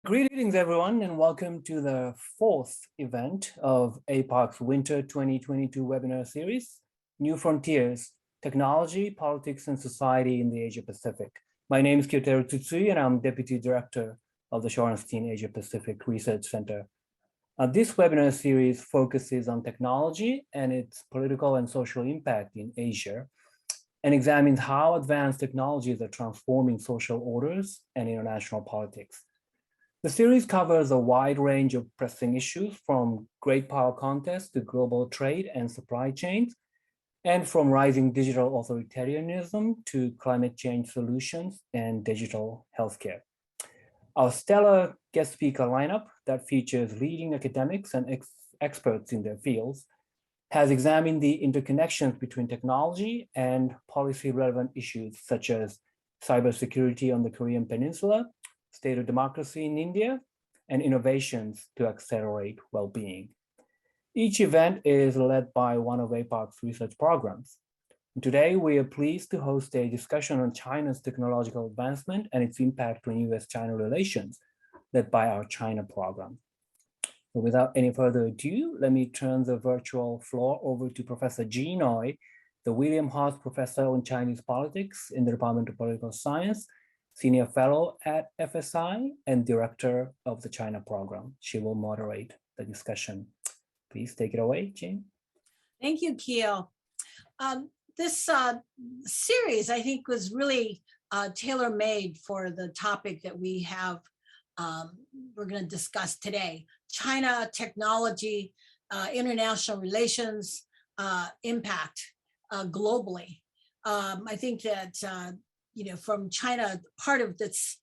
Greetings, everyone, and welcome to the fourth event of APOC's Winter 2022 webinar series, New Frontiers, Technology, Politics, and Society in the Asia-Pacific. My name is Kyoteru Tsutsui, and I'm Deputy Director of the Shorenstein Asia-Pacific Research Center. This webinar series focuses on technology and its political and social impact in Asia, and examines how advanced technologies are transforming social orders and international politics. The series covers a wide range of pressing issues, from great power contests to global trade and supply chains, and from rising digital authoritarianism to climate change solutions and digital healthcare. Our stellar guest speaker lineup that features leading academics and experts in their fields has examined the interconnections between technology and policy-relevant issues such as cybersecurity on the Korean Peninsula, state of democracy in India, and innovations to accelerate well-being. Each event is led by one of APOC's research programs. And today, we are pleased to host a discussion on China's technological advancement and its impact on US-China relations, led by our China program. So without any further ado, let me turn the virtual floor over to Professor Ji Noi, the William Haas Professor on Chinese Politics in the Department of Political Science, Senior Fellow at FSI, and Director of the China Program. She will moderate the discussion. Please take it away, Jane. Thank you, Kyo. This series, I think, was really tailor-made for the topic that we have, we're going to discuss today: China, technology, international relations, impact globally. I think that from China, part of this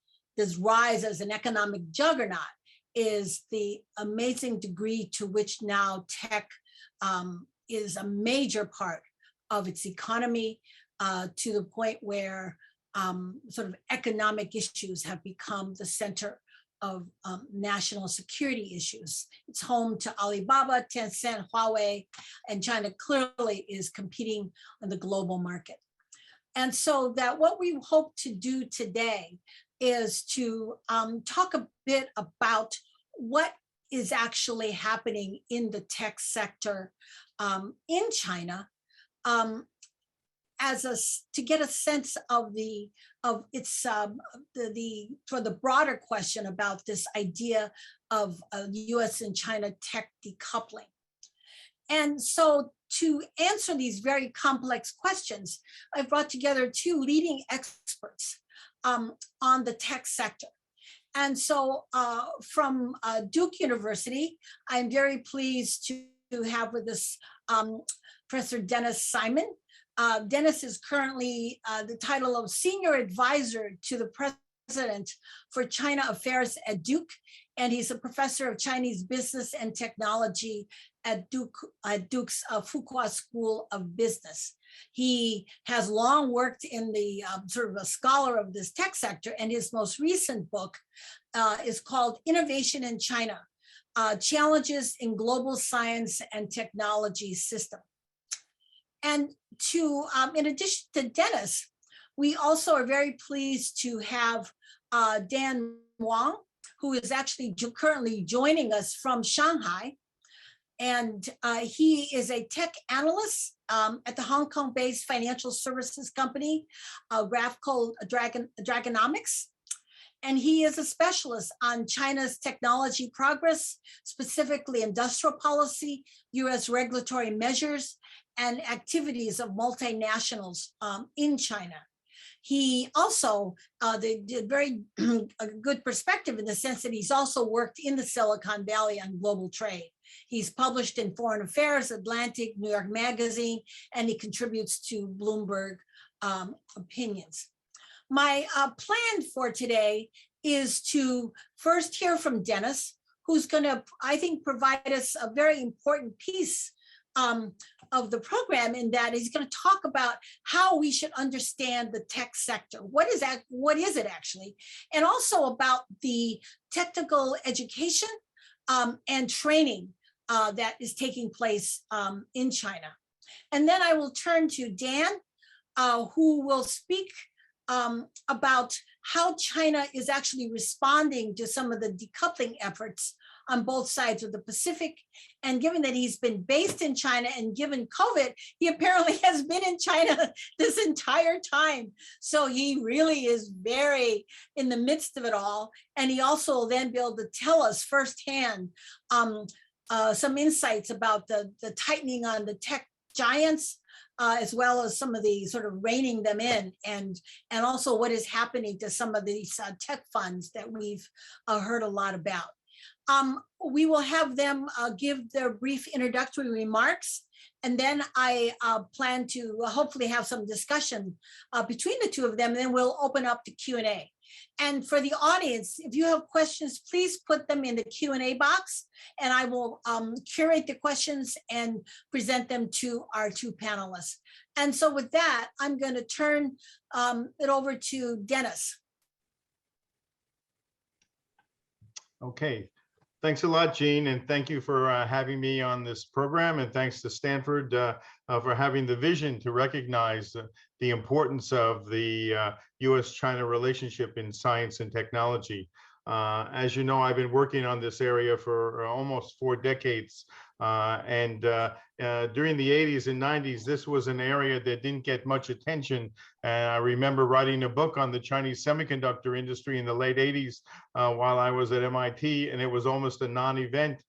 rise as an economic juggernaut is the amazing degree to which now tech is a major part of its economy, to the point where sort of economic issues have become the center of national security issues. It's home to Alibaba, Tencent, Huawei, and China clearly is competing on the global market. And so that what we hope to do today is to talk a bit about what is actually happening in the tech sector in China, to get a sense of for the broader question about this idea of US and China tech decoupling. And so to answer these very complex questions, I brought together two leading experts on the tech sector. And so from Duke University, I'm very pleased to have with us Professor Denis Simon. Denis is currently the title of Senior Advisor to the President for China Affairs at Duke, and he's a professor of Chinese business and technology at Duke's Fuqua School of Business. He has long worked in the sort of a scholar of this tech sector, and his most recent book is called Innovation in China, Challenges in Global Science and Technology System. And in addition to Denis, we also are very pleased to have Dan Wang, who is actually currently joining us from Shanghai. And he is a tech analyst at the Hong Kong-based financial services company, Gavekal Dragonomics. And he is a specialist on China's technology progress, specifically industrial policy, US regulatory measures, and activities of multinationals in China. He also did very good perspective in the sense that he's also worked in the Silicon Valley on global trade. He's published in Foreign Affairs, Atlantic, New York Magazine, and he contributes to Bloomberg Opinions. My plan for today is to first hear from Denis, who's going to, I think, provide us a very important piece of the program, in that he's going to talk about how we should understand the tech sector. What is it actually? And also about the technical education and training that is taking place in China. And then I will turn to Dan, who will speak about how China is actually responding to some of the decoupling efforts on both sides of the Pacific. And given that he's been based in China and given COVID, he apparently has been in China this entire time. So he really is very in the midst of it all. And he also will then be able to tell us firsthand some insights about the tightening on the tech giants, as well as some of the sort of reining them in, and also what is happening to some of these tech funds that we've heard a lot about. We will have them give their brief introductory remarks, and then I plan to hopefully have some discussion between the two of them, and then we'll open up to Q&A. And for the audience, if you have questions, please put them in the Q&A box, and I will curate the questions and present them to our two panelists. And so with that, I'm going to turn it over to Denis. Okay. Thanks a lot, Jean, and thank you for having me on this program, and thanks to Stanford for having the vision to recognize the importance of the U.S.-China relationship in science and technology. As you know, I've been working on this area for almost 4 decades, and during the 80s and 90s, this was an area that didn't get much attention. And I remember writing a book on the Chinese semiconductor industry in the late 80s while I was at MIT, and it was almost a non-event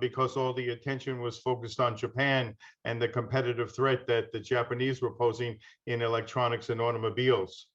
because all the attention was focused on Japan and the competitive threat that the Japanese were posing in electronics and automobiles.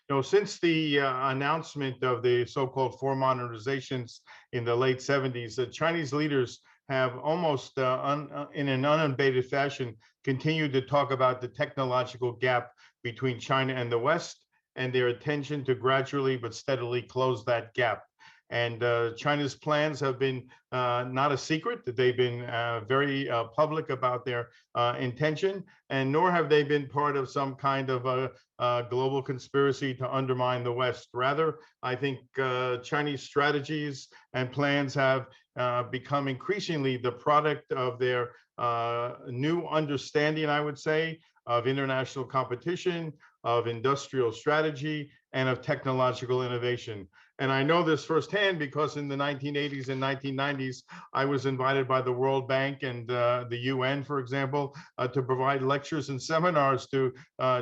You know, since the announcement of the so-called 4 modernizations in the late 70s, the Chinese leaders have almost in an unabated fashion continued to talk about the technological gap between China and the West, and their intention to gradually but steadily close that gap. And China's plans have been not a secret. They've been very public about their intention, and nor have they been part of some kind of a global conspiracy to undermine the West. Rather, I think Chinese strategies and plans have become increasingly the product of their new understanding, I would say, of international competition, of industrial strategy, and of technological innovation. And I know this firsthand because in the 1980s and 1990s, I was invited by the World Bank and the UN, for example, to provide lectures and seminars to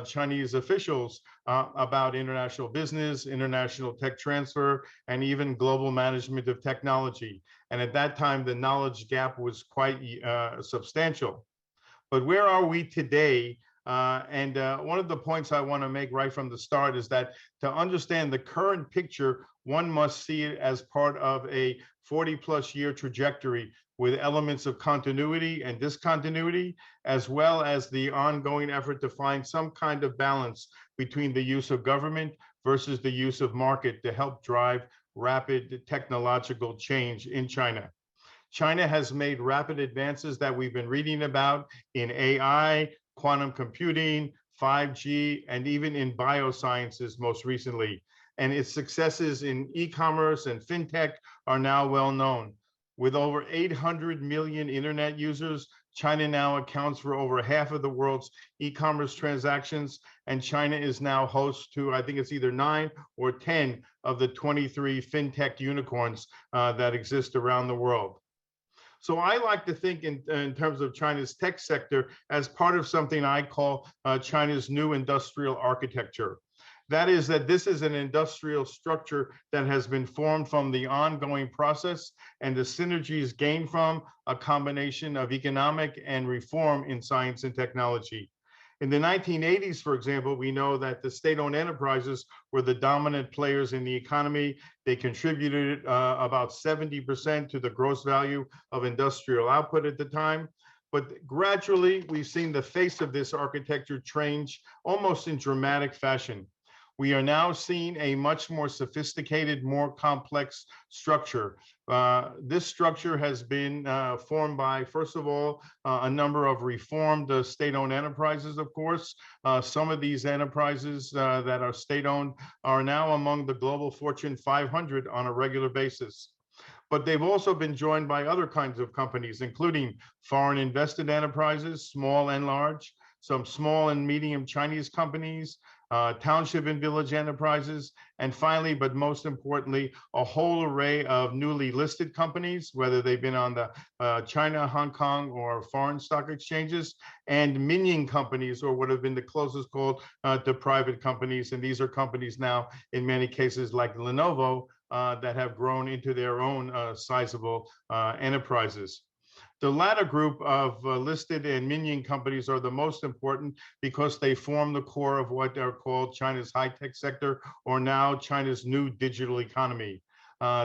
Chinese officials about international business, international tech transfer, and even global management of technology. And at that time, the knowledge gap was quite substantial. But where are we today? One of the points I want to make right from the start is that to understand the current picture, one must see it as part of a 40+ year trajectory with elements of continuity and discontinuity, as well as the ongoing effort to find some kind of balance between the use of government versus the use of market to help drive rapid technological change in China. China has made rapid advances that we've been reading about in AI, quantum computing, 5G, and even in biosciences most recently. And its successes in e-commerce and fintech are now well known. With over 800 million internet users, China now accounts for over half of the world's e-commerce transactions, and China is now host to, I think it's either 9 or 10 of the 23 fintech unicorns that exist around the world. So I like to think in terms of China's tech sector as part of something I call China's new industrial architecture. That is that this is an industrial structure that has been formed from the ongoing process and the synergies gained from a combination of economic and reform in science and technology. In the 1980s, for example, we know that the state-owned enterprises were the dominant players in the economy. They contributed about 70% to the gross value of industrial output at the time. But gradually, we've seen the face of this architecture change almost in dramatic fashion. We are now seeing a much more sophisticated, more complex structure. This structure has been formed by, first of all, a number of reformed state-owned enterprises, of course. Some of these enterprises that are state-owned are now among the global Fortune 500 on a regular basis. But they've also been joined by other kinds of companies, including foreign invested enterprises, small and large, some small and medium Chinese companies, township and village enterprises, and finally, but most importantly, a whole array of newly listed companies, whether they've been on the China, Hong Kong, or foreign stock exchanges, and minion companies, or what have been the closest called to private companies. And these are companies now, in many cases, like Lenovo, that have grown into their own sizable enterprises. The latter group of listed and minion companies are the most important because they form the core of what are called China's high-tech sector, or now China's new digital economy.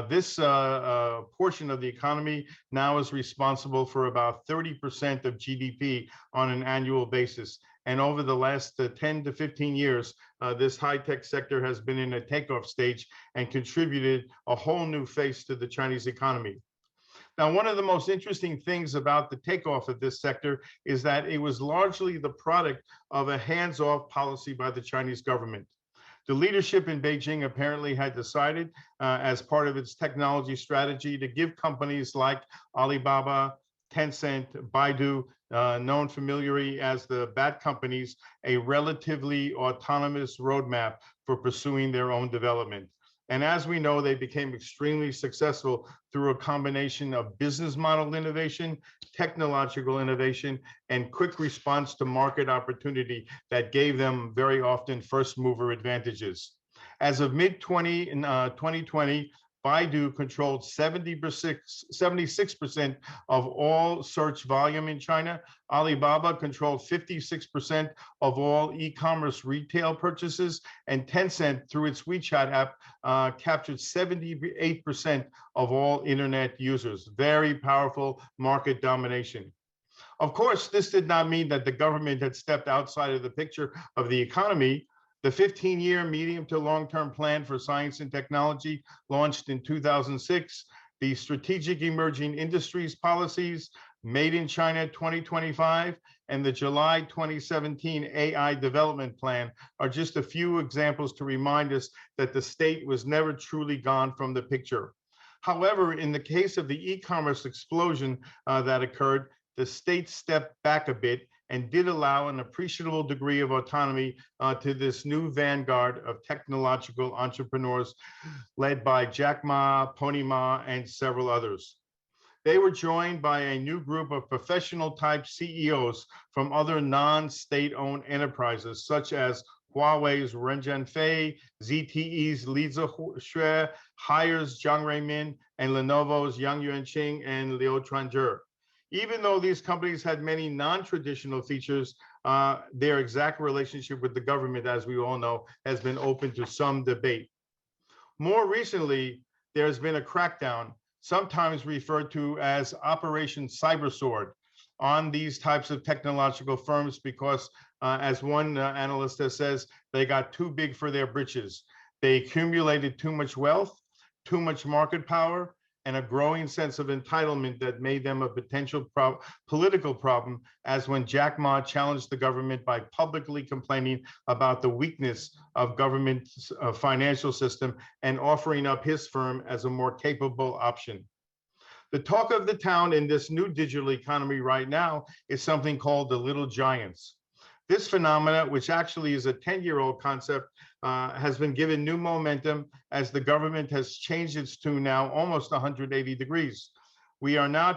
This portion of the economy now is responsible for about 30% of GDP on an annual basis. And over the last 10 to 15 years, this high-tech sector has been in a takeoff stage and contributed a whole new face to the Chinese economy. Now, one of the most interesting things about the takeoff of this sector is that it was largely the product of a hands-off policy by the Chinese government. The leadership in Beijing apparently had decided, as part of its technology strategy, to give companies like Alibaba, Tencent, Baidu, known familiarly as the Bat companies, a relatively autonomous roadmap for pursuing their own development. And as we know, they became extremely successful through a combination of business model innovation, technological innovation, and quick response to market opportunity that gave them very often first mover advantages. As of mid-2020, Baidu controlled 76% of all search volume in China. Alibaba controlled 56% of all e-commerce retail purchases, and Tencent, through its WeChat app, captured 78% of all internet users. Very powerful market domination. Of course, this did not mean that the government had stepped outside of the picture of the economy. The 15-year medium to long-term plan for science and technology launched in 2006, the Strategic Emerging Industries Policies, Made in China 2025, and the July 2017 AI Development Plan are just a few examples to remind us that the state was never truly gone from the picture. However, in the case of the e-commerce explosion that occurred, the state stepped back a bit and did allow an appreciable degree of autonomy to this new vanguard of technological entrepreneurs led by Jack Ma, Pony Ma, and several others. They were joined by a new group of professional type CEOs from other non-state-owned enterprises, such as Huawei's Ren Zhengfei, ZTE's Li Zixue, Hire's Jiang Ruimin, and Lenovo's Yang Yuanqing and Liu Chuanzhe. Even though these companies had many non-traditional features, their exact relationship with the government, as we all know, has been open to some debate. More recently, there has been a crackdown, sometimes referred to as Operation Cybersword, on these types of technological firms because, as one analyst says, they got too big for their britches. They accumulated too much wealth, too much market power, and a growing sense of entitlement that made them a potential political problem, as when Jack Ma challenged the government by publicly complaining about the weakness of government's financial system and offering up his firm as a more capable option. The talk of the town in this new digital economy right now is something called the little giants. This phenomena, which actually is a 10-year-old concept, has been given new momentum as the government has changed its tune now almost 180 degrees. We are now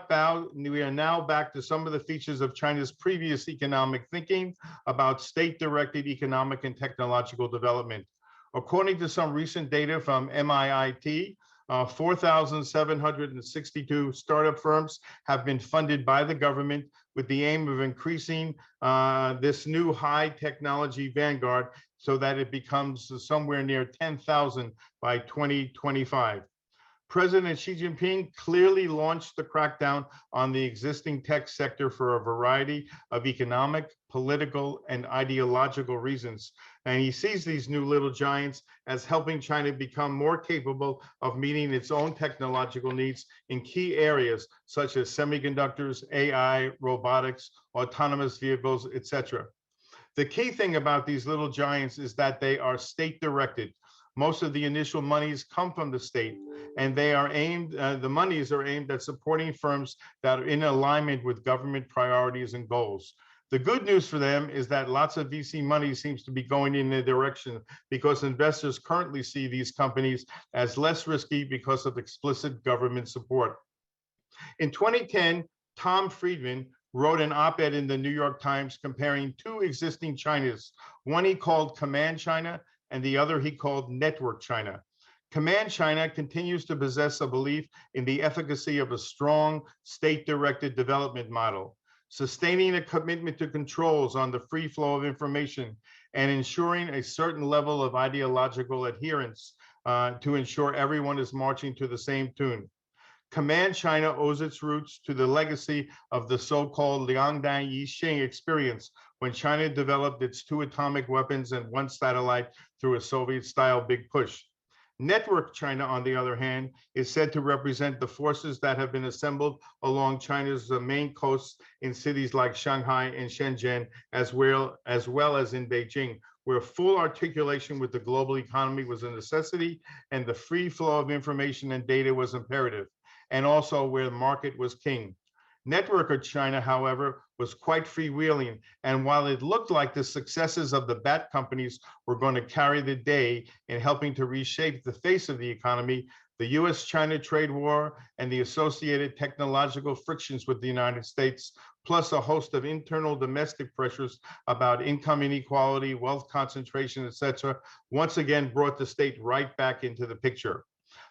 back to some of the features of China's previous economic thinking about state-directed economic and technological development. According to some recent data from MIIT, 4,762 startup firms have been funded by the government with the aim of increasing this new high technology vanguard so that it becomes somewhere near 10,000 by 2025. President Xi Jinping clearly launched the crackdown on the existing tech sector for a variety of economic, political, and ideological reasons. And he sees these new little giants as helping China become more capable of meeting its own technological needs in key areas such as semiconductors, AI, robotics, autonomous vehicles, etc. The key thing about these little giants is that they are state-directed. Most of the initial monies come from the state, and they are aimed, the monies are aimed at supporting firms that are in alignment with government priorities and goals. The good news for them is that lots of VC money seems to be going in their direction because investors currently see these companies as less risky because of explicit government support. In 2010, Tom Friedman wrote an op-ed in the New York Times comparing two existing Chinas. One he called Command China and the other he called Network China. Command China continues to possess a belief in the efficacy of a strong state-directed development model, sustaining a commitment to controls on the free flow of information and ensuring a certain level of ideological adherence to ensure everyone is marching to the same tune. Command China owes its roots to the legacy of the so-called Liangdan Yixing experience when China developed its 2 atomic weapons and 1 satellite through a Soviet-style big push. Network China, on the other hand, is said to represent the forces that have been assembled along China's main coasts in cities like Shanghai and Shenzhen, as well as in Beijing, where full articulation with the global economy was a necessity and the free flow of information and data was imperative, and also where the market was king. Network China, however, was quite freewheeling, and while it looked like the successes of the bat companies were going to carry the day in helping to reshape the face of the economy, the US-China trade war and the associated technological frictions with the United States, plus a host of internal domestic pressures about income inequality, wealth concentration, etc., once again brought the state right back into the picture.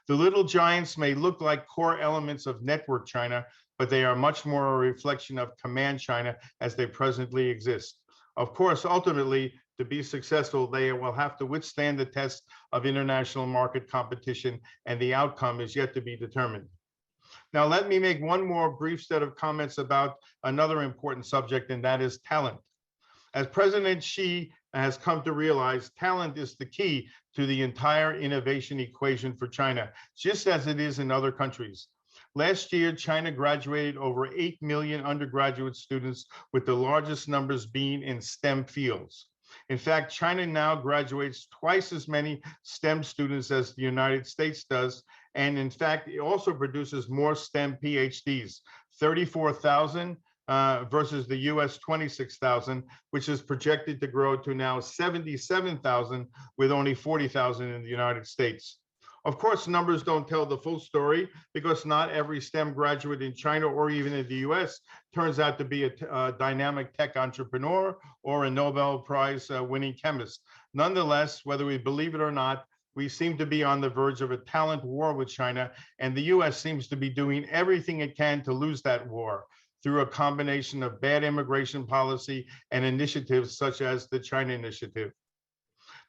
The little giants may look like core elements of Network China, but they are much more a reflection of Command China as they presently exist. Of course, ultimately, to be successful, they will have to withstand the test of international market competition, and the outcome is yet to be determined. Now, let me make one more brief set of comments about another important subject, and that is talent. As President Xi has come to realize, talent is the key to the entire innovation equation for China, just as it is in other countries. Last year, China graduated over 8 million undergraduate students, with the largest numbers being in STEM fields. In fact, China now graduates twice as many STEM students as the United States does, and in fact, it also produces more STEM PhDs, 34,000 versus the US 26,000, which is projected to grow to now 77,000 with only 40,000 in the United States. Of course, numbers don't tell the full story because not every STEM graduate in China or even in the US turns out to be a dynamic tech entrepreneur or a Nobel Prize winning chemist. Nonetheless, whether we believe it or not, we seem to be on the verge of a talent war with China, and the US seems to be doing everything it can to lose that war through a combination of bad immigration policy and initiatives such as the China Initiative.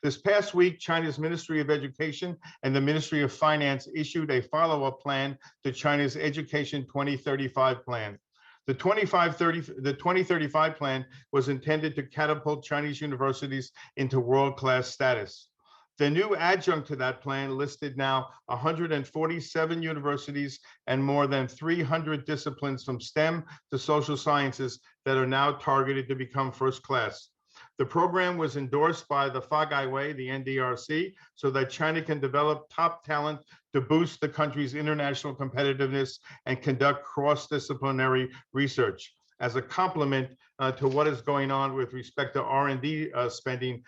This past week, China's Ministry of Education and the Ministry of Finance issued a follow-up plan to China's Education 2035 plan. The 2035 plan was intended to catapult Chinese universities into world-class status. The new adjunct to that plan listed now 147 universities and more than 300 disciplines from STEM to social sciences that are now targeted to become first class. The program was endorsed by the Huawei, the NDRC, so that China can develop top talent to boost the country's international competitiveness and conduct cross-disciplinary research as a complement to what is going on with respect to R&D spending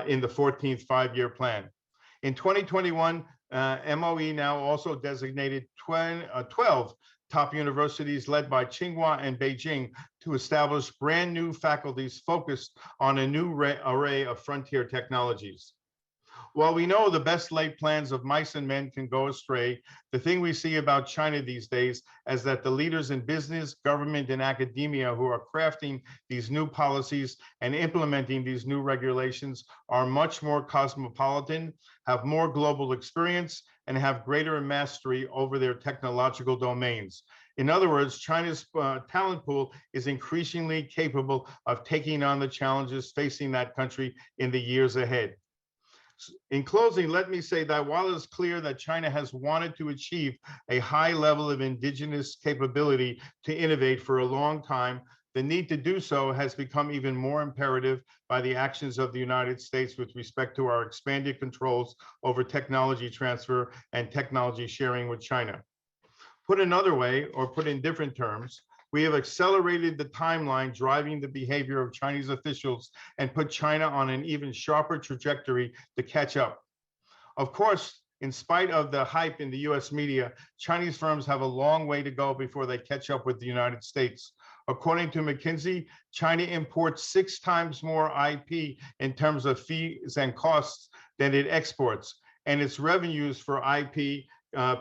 in the 14th five-year plan. In 2021, MOE now also designated 12 top universities led by Tsinghua and Beijing to establish brand new faculties focused on a new array of frontier technologies. While we know the best laid plans of mice and men can go astray, the thing we see about China these days is that the leaders in business, government, and academia who are crafting these new policies and implementing these new regulations are much more cosmopolitan, have more global experience, and have greater mastery over their technological domains. In other words, China's talent pool is increasingly capable of taking on the challenges facing that country in the years ahead. In closing, let me say that while it's clear that China has wanted to achieve a high level of indigenous capability to innovate for a long time, the need to do so has become even more imperative by the actions of the United States with respect to our expanded controls over technology transfer and technology sharing with China. Put another way, or put in different terms, We have accelerated the timeline driving the behavior of Chinese officials and put China on an even sharper trajectory to catch up. Of course, in spite of the hype in the US media, Chinese firms have a long way to go before they catch up with the United States. According to McKinsey, China imports 6 times more IP in terms of fees and costs than it exports, and its revenues for IP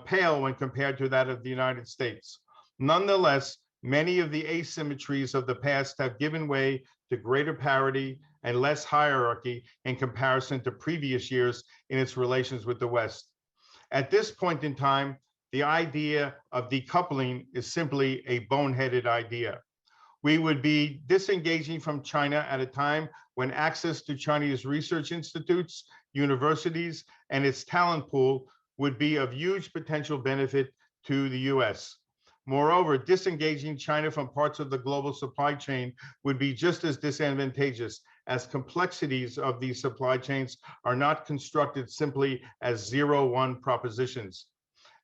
pale when compared to that of the United States. Nonetheless, many of the asymmetries of the past have given way to greater parity and less hierarchy in comparison to previous years in its relations with the West. At this point in time, the idea of decoupling is simply a boneheaded idea. We would be disengaging from China at a time when access to Chinese research institutes, universities, and its talent pool would be of huge potential benefit to the US. Moreover, disengaging China from parts of the global supply chain would be just as disadvantageous, as complexities of these supply chains are not constructed simply as 0-1 propositions.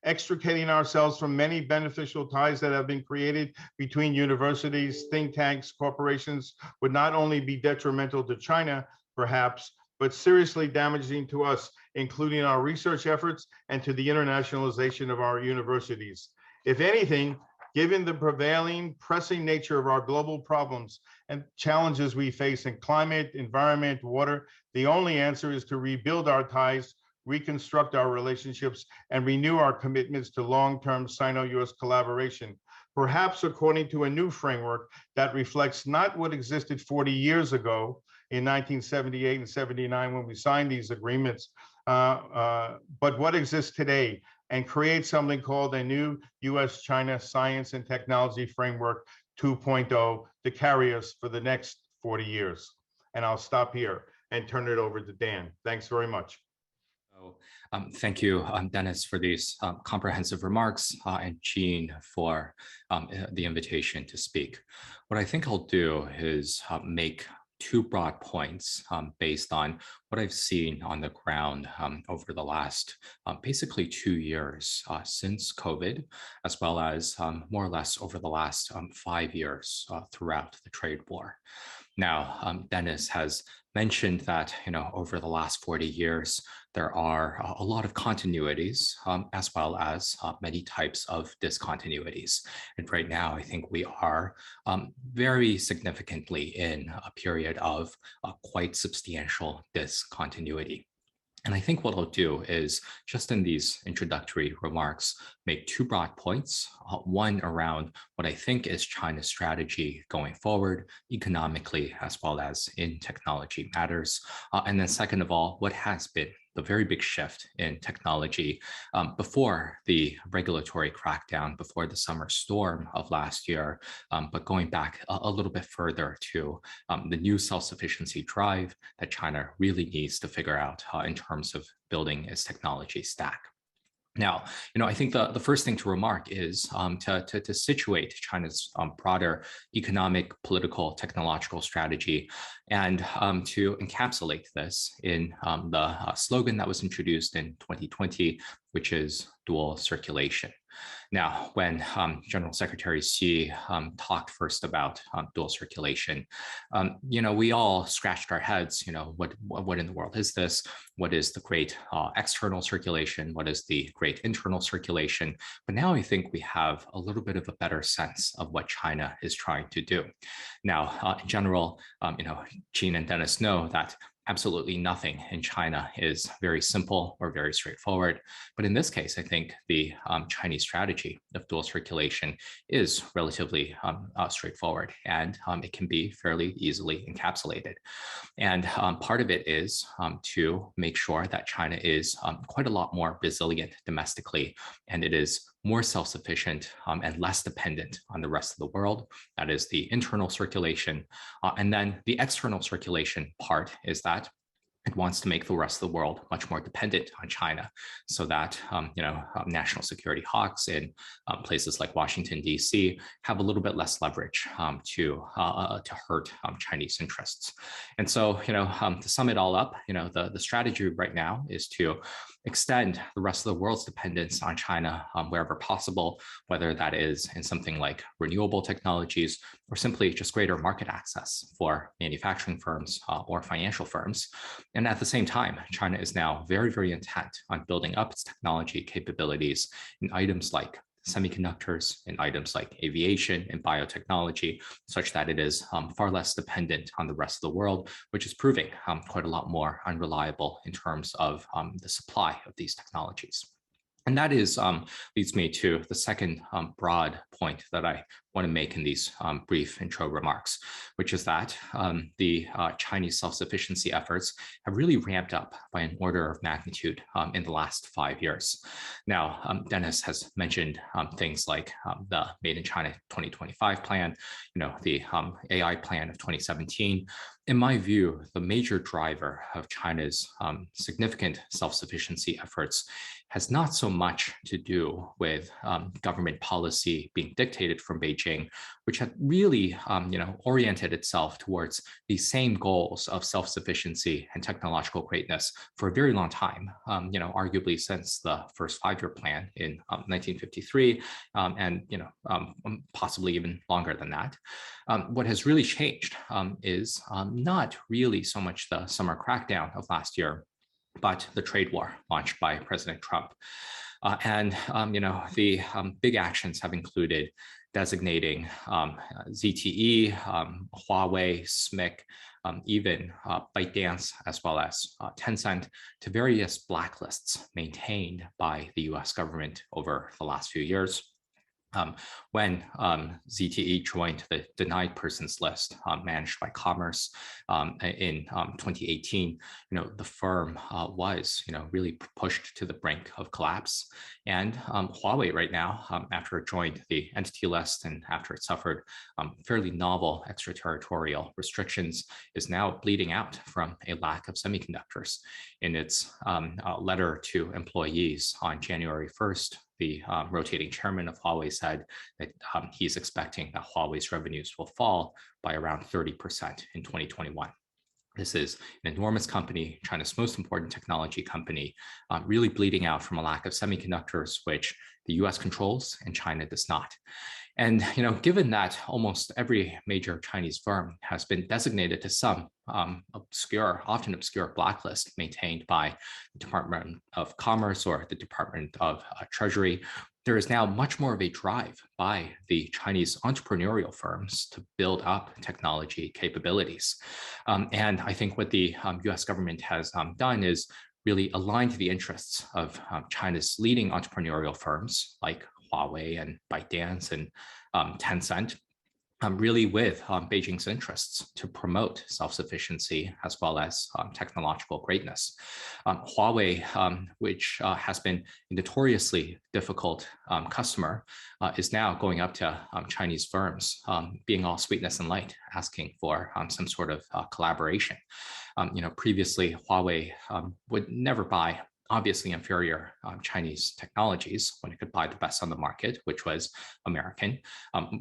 Extricating ourselves from many beneficial ties that have been created between universities, think tanks, corporations would not only be detrimental to China, perhaps, but seriously damaging to us, including our research efforts and to the internationalization of our universities. If anything, given the prevailing pressing nature of our global problems and challenges we face in climate, environment, water, the only answer is to rebuild our ties, reconstruct our relationships, and renew our commitments to long-term Sino-US collaboration, perhaps according to a new framework that reflects not what existed 40 years ago in 1978 and 79 when we signed these agreements, but what exists today, and create something called a new US-China Science and Technology Framework 2.0 to carry us for the next 40 years. And I'll stop here and turn it over to Dan. Thanks very much. Thank you, Dennis, for these comprehensive remarks, and Jean for the invitation to speak. What I think I'll do is make 2 broad points based on what I've seen on the ground over the last basically 2 years since COVID, as well as more or less over the last 5 years throughout the trade war. Now, Dennis has mentioned that, over the last 40 years, there are a lot of continuities, as well as many types of discontinuities. And right now, I think we are very significantly in a period of quite substantial discontinuity. And I think what I'll do is, just in these introductory remarks, make 2 broad points. One around what I think is China's strategy going forward, economically, as well as in technology matters. And then second of all, what has been the very big shift in technology before the regulatory crackdown, before the summer storm of last year, but going back a little bit further to the new self-sufficiency drive that China really needs to figure out in terms of building its technology stack. Now, I think the first thing to remark is to situate China's broader economic, political, technological strategy, and to encapsulate this in the slogan that was introduced in 2020, which is dual circulation. Now, when General Secretary Xi talked first about dual circulation, we all scratched our heads, what in the world is this? What is the great external circulation? What is the great internal circulation? But now I think we have a little bit of a better sense of what China is trying to do. Now, in general, Jean and Dennis know that absolutely nothing in China is very simple or very straightforward. But in this case, I think the Chinese strategy of dual circulation is relatively straightforward, and it can be fairly easily encapsulated. And part of it is to make sure that China is quite a lot more resilient domestically, and it is more self-sufficient and less dependent on the rest of the world. That is the internal circulation. And then the external circulation part is that it wants to make the rest of the world much more dependent on China, so that national security hawks in places like Washington, D.C. have a little bit less leverage to hurt Chinese interests. And so, to sum it all up, the strategy right now is to extend the rest of the world's dependence on China wherever possible, whether that is in something like renewable technologies or simply just greater market access for manufacturing firms or financial firms. And at the same time, China is now very, very intent on building up its technology capabilities in items like semiconductors, in items like aviation and biotechnology, such that it is far less dependent on the rest of the world, which is proving quite a lot more unreliable in terms of the supply of these technologies. And that is leads me to the second broad point that I want to make in these brief intro remarks, which is that the Chinese self-sufficiency efforts have really ramped up by an order of magnitude in the last 5 years. Now, Dennis has mentioned things like the Made in China 2025 plan, the AI plan of 2017. In my view, the major driver of China's significant self-sufficiency efforts has not so much to do with government policy being dictated from Beijing, which had really oriented itself towards the same goals of self-sufficiency and technological greatness for a very long time, arguably since the first 5-year plan in 1953, and possibly even longer than that. What has really changed is not really so much the summer crackdown of last year, but the trade war launched by President Trump. The big actions have included designating ZTE, Huawei, SMIC, even ByteDance, as well as Tencent, to various blacklists maintained by the US government over the last few years. When ZTE joined the denied persons list managed by Commerce in 2018, the firm was really pushed to the brink of collapse. And Huawei right now, after it joined the entity list and after it suffered fairly novel extraterritorial restrictions, is now bleeding out from a lack of semiconductors. In its letter to employees on January 1st, the rotating chairman of Huawei said that he's expecting that Huawei's revenues will fall by around 30% in 2021. This is an enormous company, China's most important technology company, really bleeding out from a lack of semiconductors, which the US controls and China does not. And given that almost every major Chinese firm has been designated to some often obscure blacklist maintained by the Department of Commerce or the Department of Treasury, there is now much more of a drive by the Chinese entrepreneurial firms to build up technology capabilities. And I think what the US government has done is really aligned to the interests of China's leading entrepreneurial firms like Huawei and ByteDance and Tencent, really with Beijing's interests to promote self-sufficiency as well as technological greatness. Huawei, which has been a notoriously difficult customer, is now going up to Chinese firms, being all sweetness and light, asking for some sort of collaboration. Previously, Huawei would never buy obviously inferior Chinese technologies when it could buy the best on the market, which was American,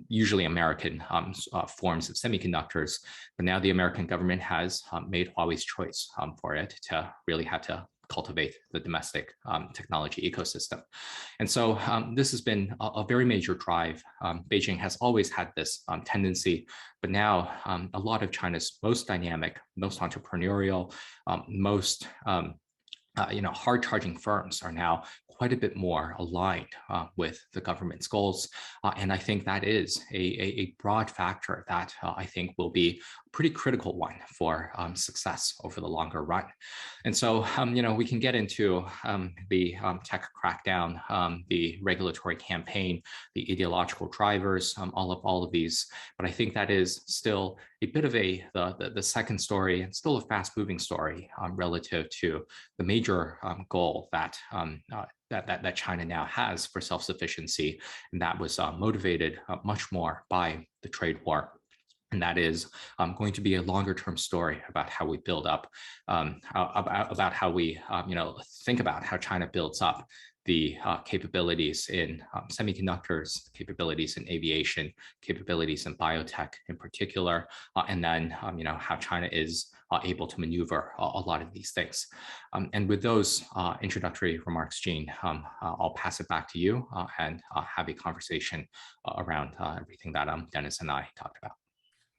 usually American forms of semiconductors. But now the American government has made Huawei's choice for it to really have to cultivate the domestic technology ecosystem. And so this has been a very major drive. Beijing has always had this tendency, but now a lot of China's most dynamic, most entrepreneurial, most hard-charging firms are now quite a bit more aligned with the government's goals. And I think that is a broad factor that I think will be a pretty critical one for success over the longer run. And so, we can get into the tech crackdown, the regulatory campaign, the ideological drivers, all of these. But I think that is still a bit of the second story and still a fast-moving story relative to the major goal that that China now has for self-sufficiency, and that was motivated much more by the trade war. And that is going to be a longer-term story about how we build up, about how we think about how China builds up the capabilities in semiconductors, capabilities in aviation, capabilities in biotech in particular, and then how China is able to maneuver a lot of these things. And with those introductory remarks, Jean, I'll pass it back to you and have a conversation around everything that Dennis and I talked about.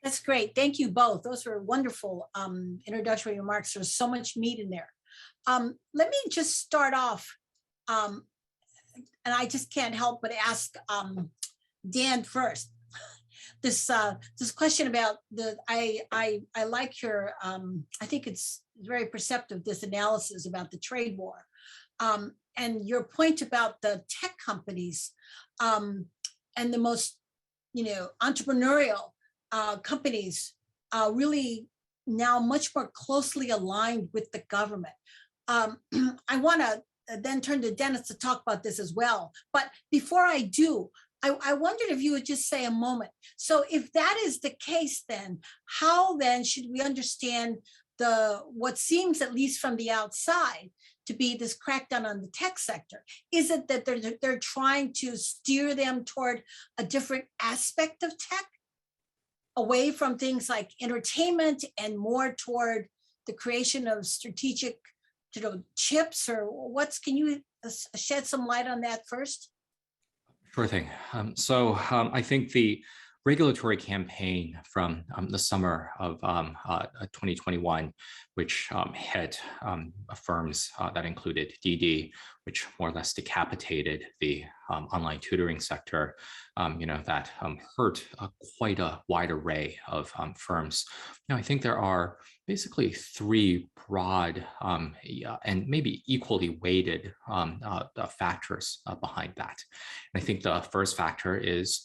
That's great. Thank you both. Those were wonderful introductory remarks. There's so much meat in there. Let me just start off, and I just can't help but ask Dan first. This question about I like your I think it's very perceptive, this analysis about the trade war, and your point about the tech companies and the most entrepreneurial companies really now much more closely aligned with the government. I want to then turn to Dennis to talk about this as well. But before I do, I wondered if you would just say a moment. So if that is the case, then how then should we understand what seems, at least from the outside, to be this crackdown on the tech sector? Is it that they're trying to steer them toward a different aspect of tech, away from things like entertainment and more toward the creation of strategic chips, or can you shed some light on that first? Sure thing. I think the regulatory campaign from the summer of 2021, which hit firms that included DD, which more or less decapitated the online tutoring sector, that hurt quite a wide array of firms. I think there are basically three broad and maybe equally weighted factors behind that. And I think the first factor is,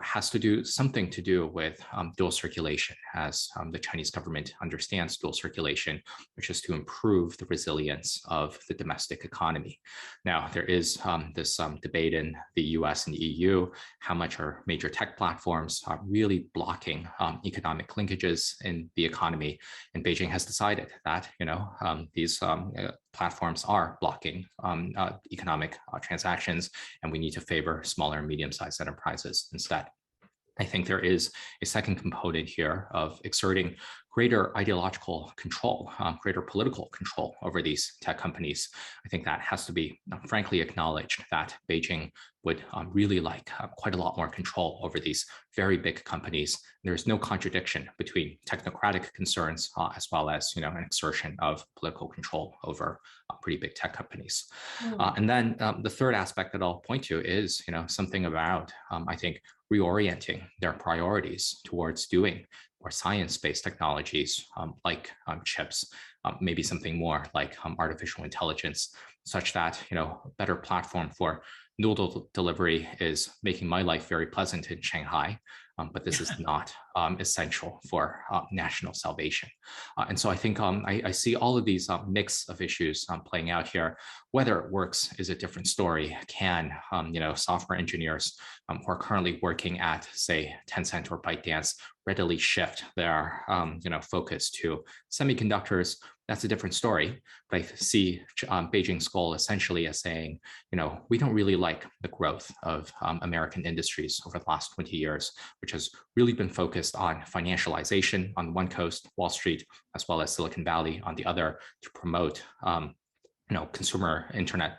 has to do something to do with dual circulation, as the Chinese government understands dual circulation, which is to improve the resilience of the domestic economy. Now, there is this debate in the US and EU, how much are major tech platforms really blocking economic linkages in the economy. And Beijing has decided that, these platforms are blocking economic transactions, and we need to favor smaller and medium-sized enterprises instead. I think there is a second component here of exerting greater ideological control, greater political control over these tech companies. I think that has to be frankly acknowledged, that Beijing would really like quite a lot more control over these very big companies. There's no contradiction between technocratic concerns as well as an exertion of political control over pretty big tech companies. And then the third aspect that I'll point to is something about I think reorienting their priorities towards doing more science-based technologies like chips, maybe something more like artificial intelligence, such that a better platform for noodle delivery is making my life very pleasant in Shanghai, but this is not essential for national salvation. And so I think I see all of these mix of issues playing out here. Whether it works is a different story. Can software engineers who are currently working at, say, Tencent or ByteDance readily shift their focus to semiconductors? That's a different story. But I see Beijing's goal essentially as saying, we don't really like the growth of American industries over the last 20 years, which has really been focused on financialization on the one coast, Wall Street, as well as Silicon Valley on the other, to promote consumer internet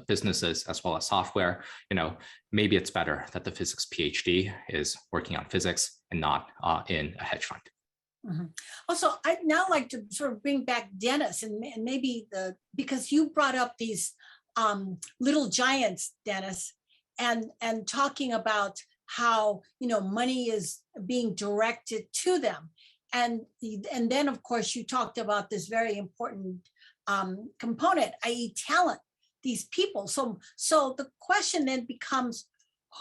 businesses as well as software. Maybe it's better that the physics PhD is working on physics and not in a hedge fund. Mm-hmm. Also, I'd now like to sort of bring back Dennis and maybe because you brought up these little giants, Dennis, and talking about how money is being directed to them, and then of course you talked about this very important component, i.e., talent. These people. So the question then becomes,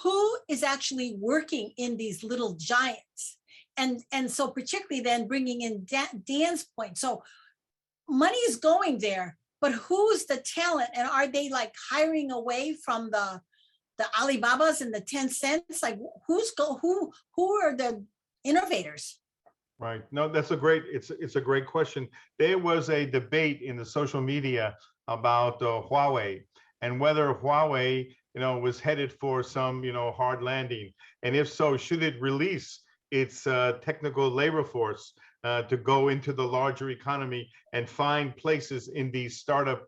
who is actually working in these little giants? And so particularly then bringing in Dan's point. So money is going there, but who's the talent? And are they like hiring away from the Alibabas and the Tencents? Like who are the innovators? Right. No, that's it's a great question. There was a debate in the social media about Huawei and whether Huawei, was headed for some, hard landing. And if so, should it release its technical labor force to go into the larger economy and find places in these startup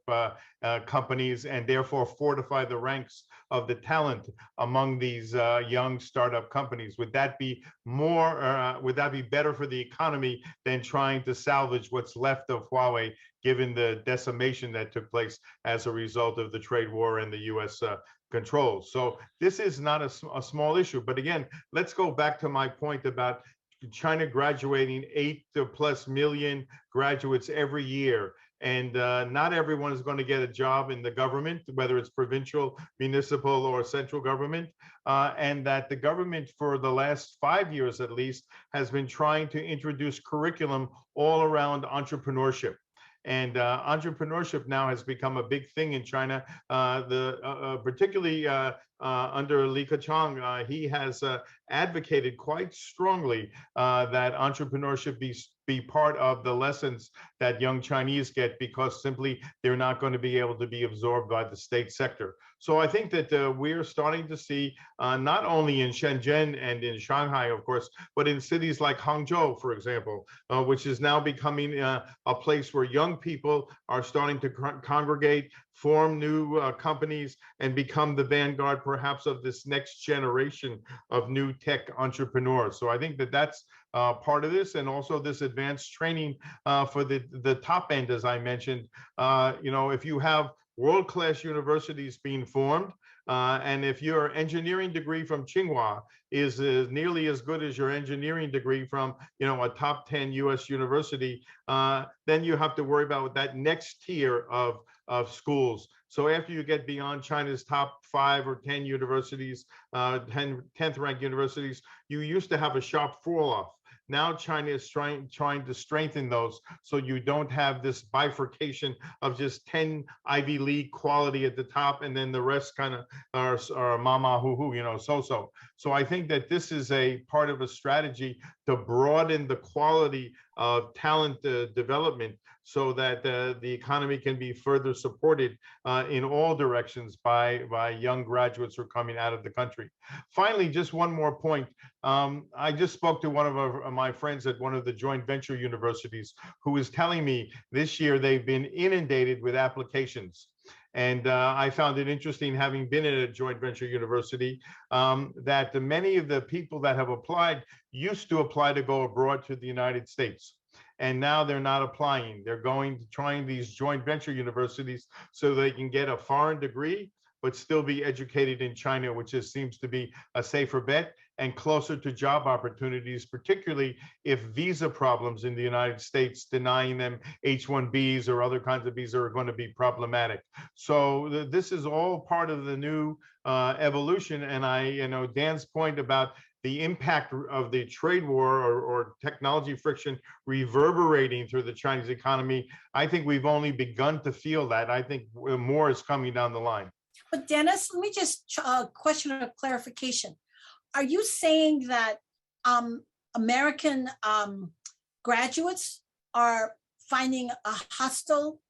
companies, and therefore fortify the ranks of the talent among these young startup companies? Would that be would that be better for the economy than trying to salvage what's left of Huawei, given the decimation that took place as a result of the trade war and the US controls? So this is not a small issue. But again, let's go back to my point about China graduating 8+ million graduates every year. And not everyone is going to get a job in the government, whether it's provincial, municipal, or central government. And that the government, for the last 5 years at least, has been trying to introduce curriculum all around entrepreneurship. And entrepreneurship now has become a big thing in China, particularly under Li Keqiang. He has advocated quite strongly that entrepreneurship be part of the lessons that young Chinese get, because simply they're not going to be able to be absorbed by the state sector. So I think that we're starting to see, not only in Shenzhen and in Shanghai, of course, but in cities like Hangzhou, for example, which is now becoming a place where young people are starting to congregate, form new companies, and become the vanguard, perhaps, of this next generation of new tech entrepreneurs. So I think that that's part of this, and also this advanced training for the top end, as I mentioned. If you have world-class universities being formed, and if your engineering degree from Tsinghua is nearly as good as your engineering degree from a top 10 US university, then you have to worry about that next tier of schools. So after you get beyond China's top 5 or 10 universities, 10th ranked universities, you used to have a sharp fall off. Now China is trying to strengthen those, so you don't have this bifurcation of just 10 Ivy League quality at the top, and then the rest kind of are mama hoo-hoo, so-so. So I think that this is a part of a strategy to broaden the quality of talent development, so that the economy can be further supported in all directions by young graduates who are coming out of the country. Finally, just one more point. I just spoke to one of my friends at one of the joint venture universities, who was telling me this year they've been inundated with applications. And I found it interesting, having been at a joint venture university, that many of the people that have applied used to apply to go abroad to the United States. And now they're not applying. They're trying these joint venture universities so they can get a foreign degree, but still be educated in China, which seems to be a safer bet and closer to job opportunities, particularly if visa problems in the United States, denying them H-1Bs or other kinds of visa, are going to be problematic. So this is all part of the new evolution. And Dan's point about the impact of the trade war or technology friction reverberating through the Chinese economy, I think we've only begun to feel that. I think more is coming down the line. But Dennis, let me just question of clarification. Are you saying that American graduates are finding a hostile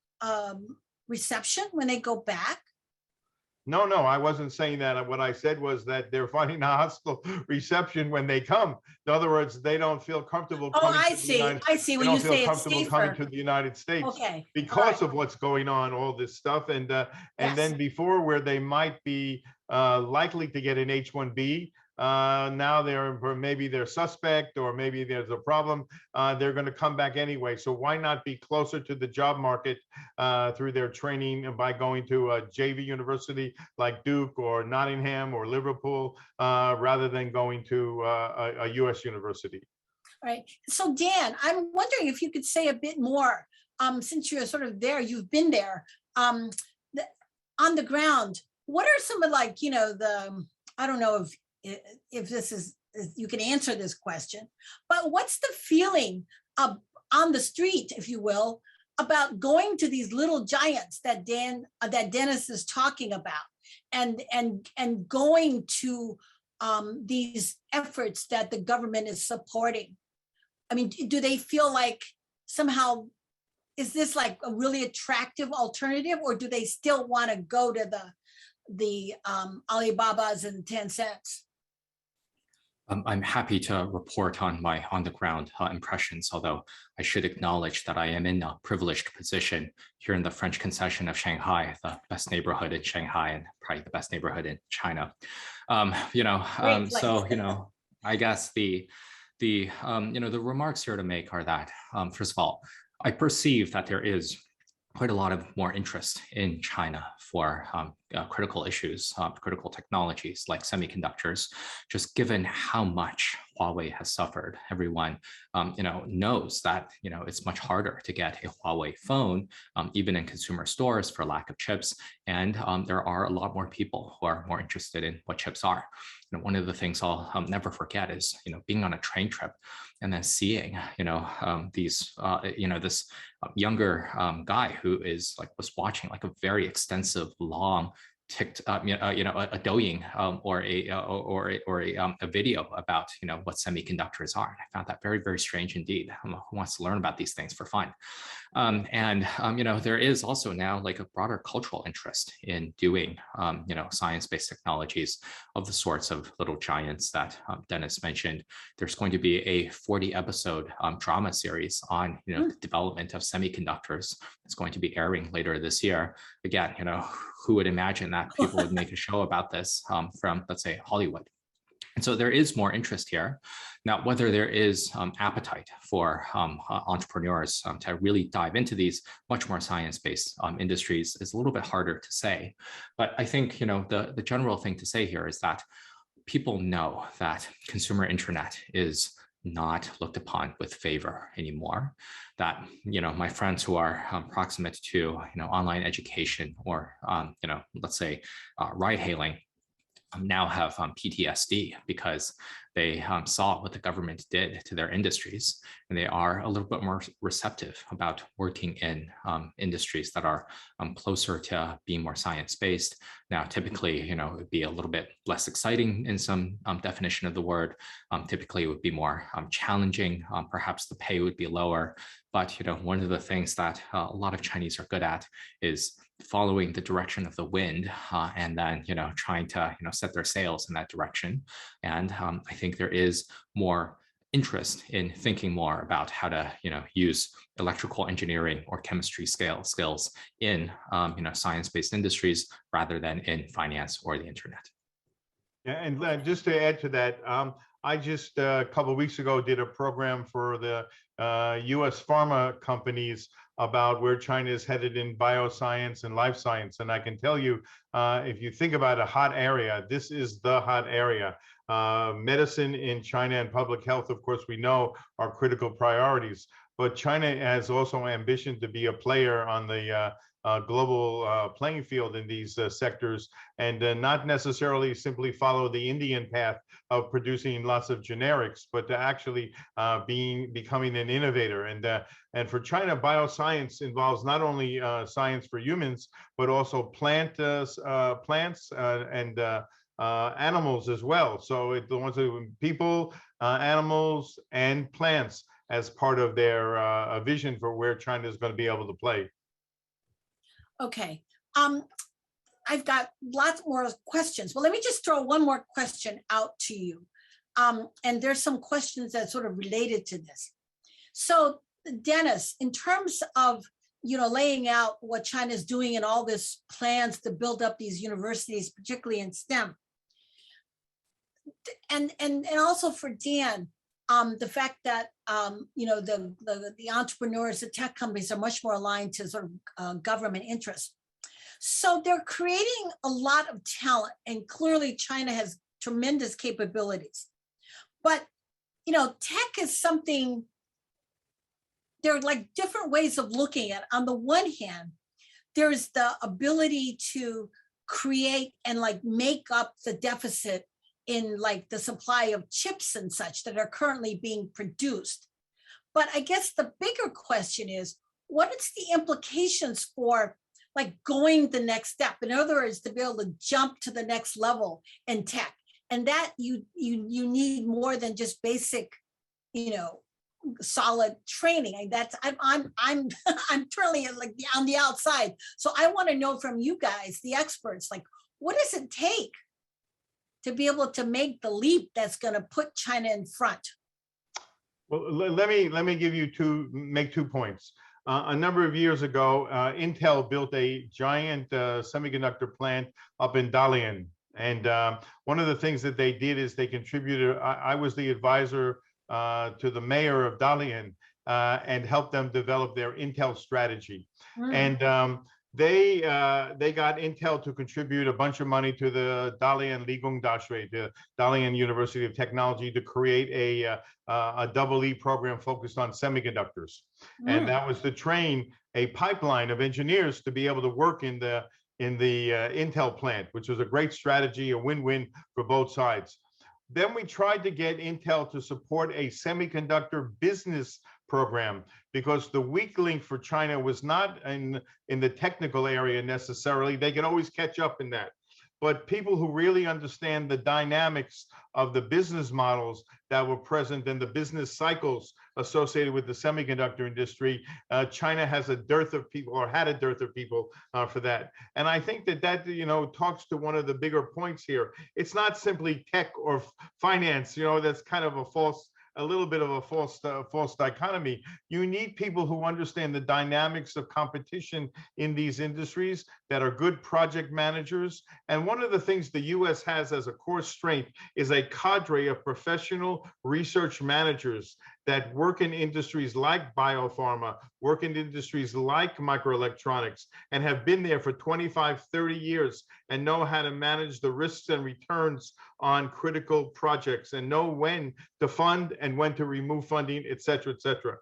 reception when they go back? No, I wasn't saying that. What I said was that they're finding a hostile reception when they come. In other words, they don't feel comfortable coming I see. When you say it's safer. Coming to the United States, okay, because of what's going on, all this stuff, and yes. Then before, where they might be likely to get an H-1B, now maybe they're suspect, or maybe there's a problem. They're going to come back anyway. So why not be closer to the job market through their training by going to a JV university like Duke or Nottingham or Liverpool, rather than going to a US university? All right. So Dan, I'm wondering if you could say a bit more, since you're sort of there, you've been there, on the ground. What are some of I don't know if this is, you can answer this question, but what's the feeling on the street, if you will, about going to these little giants that Dennis is talking about, and going to these efforts that the government is supporting? I mean, do they feel like somehow, is this like a really attractive alternative, or do they still want to go to the Alibabas and Tencents? I'm happy to report on my on-the-ground impressions, although I should acknowledge that I am in a privileged position here in the French concession of Shanghai, the best neighborhood in Shanghai and probably the best neighborhood in China. I guess the remarks here to make are that, first of all, I perceive that there is quite a lot of more interest in China for critical issues, critical technologies like semiconductors, just given how much Huawei has suffered. Everyone, knows that, it's much harder to get a Huawei phone, even in consumer stores for lack of chips. And there are a lot more people who are more interested in what chips are. One of the things I'll never forget is, being on a train trip and then seeing, this younger guy who was watching like a very extensive, long a Douyin or a video about what semiconductors are. And I found that very, very strange indeed. Who wants to learn about these things for fun? There is also now like a broader cultural interest in doing science-based technologies of the sorts of little giants that Dennis mentioned. There's going to be a 40-episode drama series on the development of semiconductors. It's going to be airing later this year. Again, who would imagine that people would make a show about this from, let's say, Hollywood? And so there is more interest here. Now, whether there is appetite for entrepreneurs to really dive into these much more science-based industries is a little bit harder to say. But I think the general thing to say here is that people know that consumer internet is not looked upon with favor anymore. That my friends who are proximate to online education or let's say ride hailing now have PTSD because they saw what the government did to their industries, and they are a little bit more receptive about working in industries that are closer to being more science-based. Now, typically, it would be a little bit less exciting in some definition of the word. Typically, it would be more challenging. Perhaps the pay would be lower. But one of the things that a lot of Chinese are good at is following the direction of the wind and then trying to set their sails in that direction. And I think there is more interest in thinking more about how to use electrical engineering or chemistry skills in science-based industries rather than in finance or the internet. Yeah, and just to add to that, I just a couple of weeks ago did a program for the U.S. pharma companies about where China is headed in bioscience and life science. And I can tell you, if you think about a hot area, this is the hot area. Medicine in China and public health, of course, we know are critical priorities. But China has also ambition to be a player on the global playing field in these sectors, and not necessarily simply follow the Indian path of producing lots of generics, but to actually becoming an innovator. And for China, bioscience involves not only science for humans, but also plants and animals as well. So it wants to people, animals, and plants as part of their vision for where China is going to be able to play. Okay. I've got lots more questions. Well, let me just throw one more question out to you. And there's some questions that sort of related to this. So, Dennis, in terms of laying out what China is doing and all this plans to build up these universities, particularly in STEM, and also for Dan, the fact that the entrepreneurs, the tech companies are much more aligned to sort of government interests. So they're creating a lot of talent, and clearly China has tremendous capabilities. But tech is something. There are like different ways of looking at it. On the one hand, there's the ability to create and like make up the deficit in like the supply of chips and such that are currently being produced. But I guess the bigger question is, what is the implications for like going the next step? In other words, to be able to jump to the next level in tech. And that you need more than just basic, solid training. And that's I'm totally like on the outside. So I want to know from you guys, the experts, like what does it take to be able to make the leap that's going to put China in front? Well, let me give you make 2 points. A number of years ago, Intel built a giant semiconductor plant up in Dalian. And one of the things that they did is they contributed, I was the advisor to the mayor of Dalian and helped them develop their Intel strategy. And they got Intel to contribute a bunch of money to the Dalian Ligung Dashui, the Dalian University of Technology, to create a double E program focused on semiconductors. And that was to train a pipeline of engineers to be able to work in the Intel plant, which was a great strategy, a win-win for both sides. Then we tried to get Intel to support a semiconductor business program, because the weak link for China was not in the technical area necessarily. They could always catch up in that. But people who really understand the dynamics of the business models that were present in the business cycles associated with the semiconductor industry, China has a dearth of people, or had a dearth of people for that. And I think that talks to one of the bigger points here. It's not simply tech or finance, that's kind of a little bit of a false dichotomy. You need people who understand the dynamics of competition in these industries, that are good project managers. And one of the things the US has as a core strength is a cadre of professional research managers that work in industries like biopharma, work in industries like microelectronics, and have been there for 25, 30 years and know how to manage the risks and returns on critical projects and know when to fund and when to remove funding, et cetera, et cetera.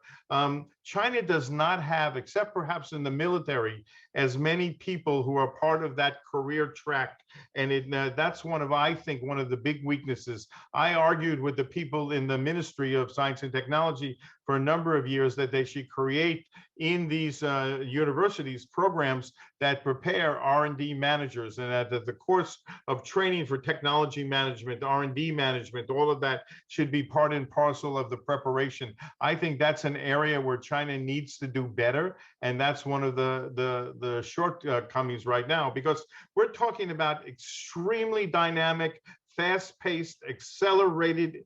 China does not have, except perhaps in the military, as many people who are part of that career track. And that's I think, one of the big weaknesses. I argued with the people in the Ministry of Science and Technology for a number of years that they should create in these universities programs that prepare R&D managers, and that the course of training for technology management, R&D management, all of that should be part and parcel of the preparation. I think that's an area where China needs to do better, and that's one of the shortcomings right now, because we're talking about extremely dynamic, fast-paced, accelerated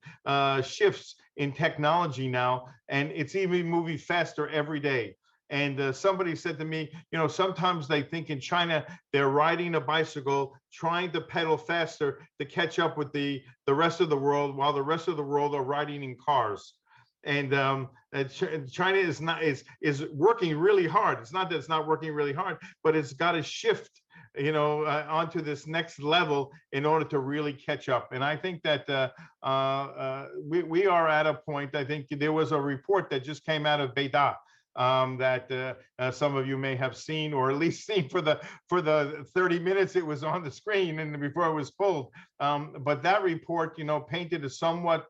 shifts in technology now, and it's even moving faster every day. And somebody said to me, sometimes they think in China, they're riding a bicycle, trying to pedal faster to catch up with the rest of the world, while the rest of the world are riding in cars. And China is working really hard. It's not that it's not working really hard, but it's got to shift onto this next level in order to really catch up. And I think that we are at a point. I think there was a report that just came out of Beida that some of you may have seen, or at least seen for the 30 minutes it was on the screen and before it was pulled. But that report, painted a somewhat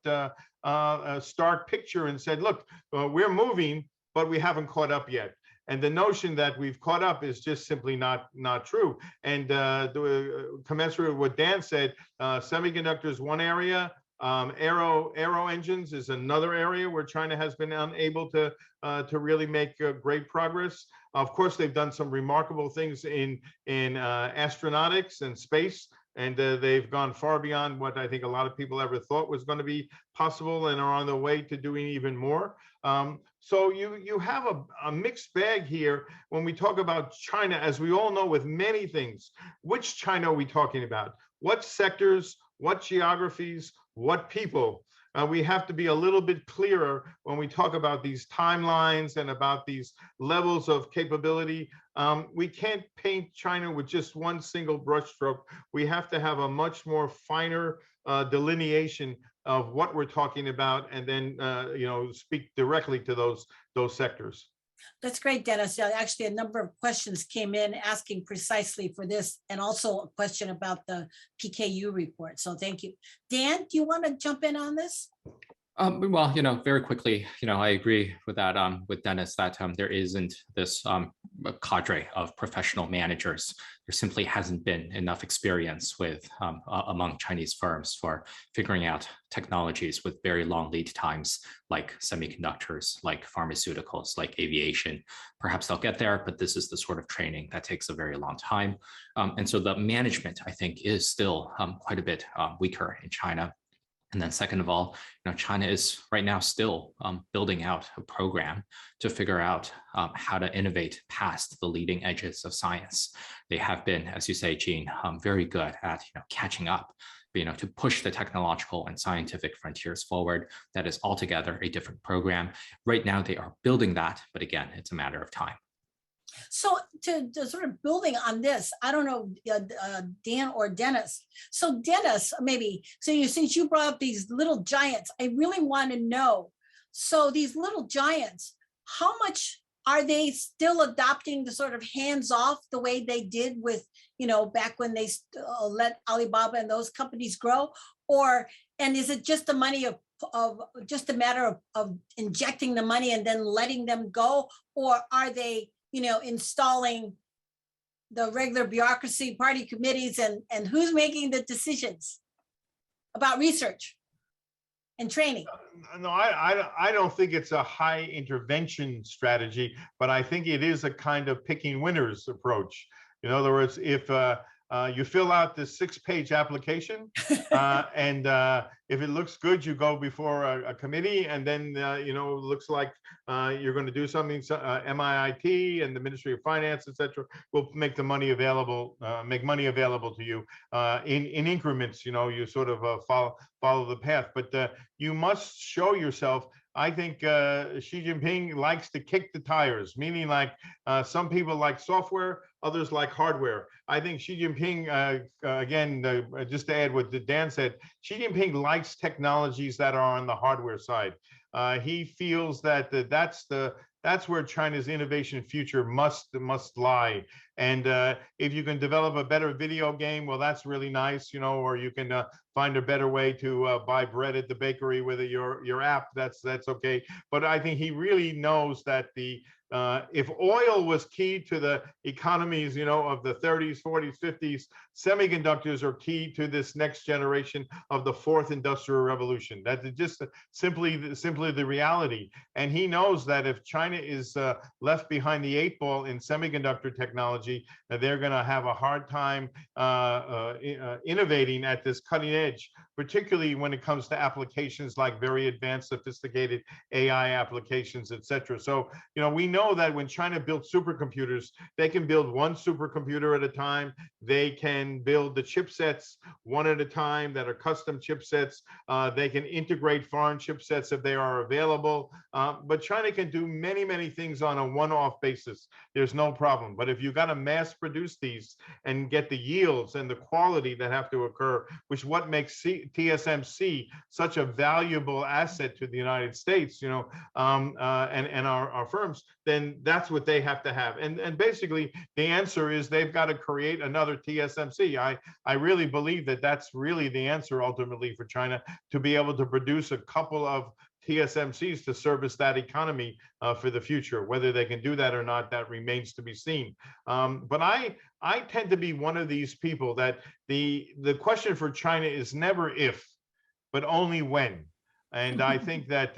stark picture and said, look, we're moving, but we haven't caught up yet. And the notion that we've caught up is just simply not true. And commensurate with what Dan said, semiconductors one area, aero engines is another area where China has been unable to really make great progress. Of course, they've done some remarkable things in astronautics and space, and they've gone far beyond what I think a lot of people ever thought was going to be possible, and are on the way to doing even more. So you have a mixed bag here when we talk about China, as we all know with many things. Which China are we talking about? What sectors, what geographies, what people? We have to be a little bit clearer when we talk about these timelines and about these levels of capability. We can't paint China with just one single brushstroke. We have to have a much more finer delineation of what we're talking about, and then speak directly to those sectors. That's great, Dennis. Actually, a number of questions came in asking precisely for this, and also a question about the PKU report. So thank you. Dan, do you want to jump in on this? Well, very quickly, I agree with that, with Dennis, that there isn't this cadre of professional managers there simply hasn't been enough experience with among Chinese firms for figuring out technologies with very long lead times, like semiconductors, like pharmaceuticals, like aviation. Perhaps they'll get there, but this is the sort of training that takes a very long time. And so the management, I think, is still quite a bit weaker in China. And then second of all, China is right now still building out a program to figure out how to innovate past the leading edges of science. They have been, as you say, Jean, very good at catching up, to push the technological and scientific frontiers forward. That is altogether a different program. Right now, they are building that, but again, it's a matter of time. So to sort of building on this, I don't know, Dan or Dennis. So Dennis, maybe, since you brought up these little giants, I really want to know, so these little giants, how much are they still adopting the sort of hands-off the way they did with, back when they let Alibaba and those companies grow? And is it just the money of just a matter of injecting the money and then letting them go? Or are they installing the regular bureaucracy, party committees, and who's making the decisions about research and training? No, I don't think it's a high intervention strategy, but I think it is a kind of picking winners approach. In other words, if you fill out this 6-page application, and if it looks good, you go before a committee, and then it looks like you're going to do something. MIT and the Ministry of Finance, etc., will make the money available, to you in increments. You sort of follow the path, but you must show yourself. I think Xi Jinping likes to kick the tires, meaning like some people like software, others like hardware. I think Xi Jinping, again, just to add what Dan said, Xi Jinping likes technologies that are on the hardware side. He feels that that's where China's innovation future must lie. And if you can develop a better video game, well, that's really nice, or you can find a better way to buy bread at the bakery with your app. That's okay. But I think he really knows that if oil was key to the economies, of the 30s, 40s, 50s, semiconductors are key to this next generation of the fourth industrial revolution. That's just simply the reality. And he knows that if China is left behind the 8 ball in semiconductor technology, they're going to have a hard time innovating at this cutting edge, particularly when it comes to applications like very advanced, sophisticated AI applications, etc. So, we know that when China built supercomputers, they can build one supercomputer at a time. They can build the chipsets one at a time that are custom chipsets. They can integrate foreign chipsets if they are available. But China can do many, many things on a one-off basis. There's no problem. But if you got to mass produce these and get the yields and the quality that have to occur, which what makes TSMC such a valuable asset to the United States, and our firms, then that's what they have to have. And basically, the answer is they've got to create another TSMC. I really believe that that's really the answer ultimately for China, to be able to produce a couple of TSMCs to service that economy for the future. Whether they can do that or not, that remains to be seen. But I tend to be one of these people that the question for China is never if, but only when. And I think that